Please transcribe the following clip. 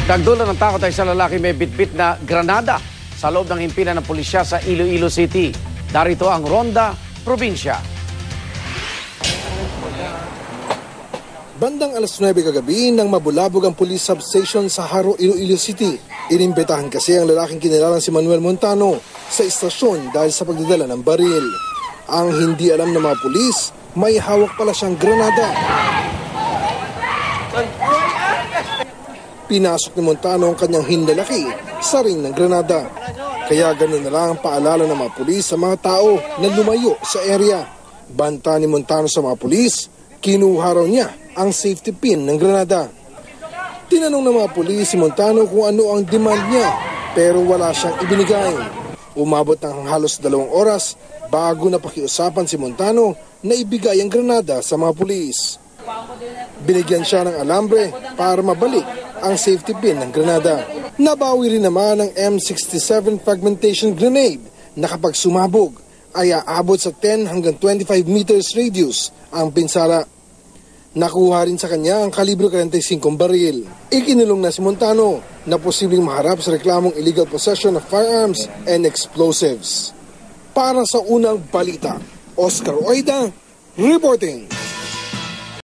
Nagdula ng takot ay sa lalaki may bitbit na granada sa loob ng himpilan ng pulisya sa Iloilo City. Darito ang Ronda, Probinsya. Bandang alas 9 kagabi nang mabulabog ang police substation sa Haro, Iloilo City. Inimbitahan kasi ang lalaking kinilalang si Manuel Montano sa istasyon dahil sa pagdadala ng baril. Ang hindi alam ng mga pulis, may hawak pala siyang granada. Pinasok ni Montano ang kanyang hinlalaki sa ring ng granada. Kaya ganun na lang ang paalala ng mga pulis sa mga tao na lumayo sa area. Banta ni Montano sa mga pulis, kinuha raw niya ang safety pin ng granada. Tinanong ng mga pulis si Montano kung ano ang demand niya pero wala siyang ibinigay. Umabot ng halos 2 oras bago napakiusapan si Montano na ibigay ang granada sa mga pulis. Binigyan siya ng alambre para mabalik ang safety pin ng granada. Nabawi rin naman ang M67 fragmentation grenade na kapag sumabog ay aabot sa 10 hanggang 25 meters radius ang pinsala. Nakuha rin sa kanya ang kalibre 45 baril. Ikinulong na si Montano na posibleng maharap sa reklamong illegal possession of firearms and explosives. Para sa unang balita, Oscar Oida, reporting.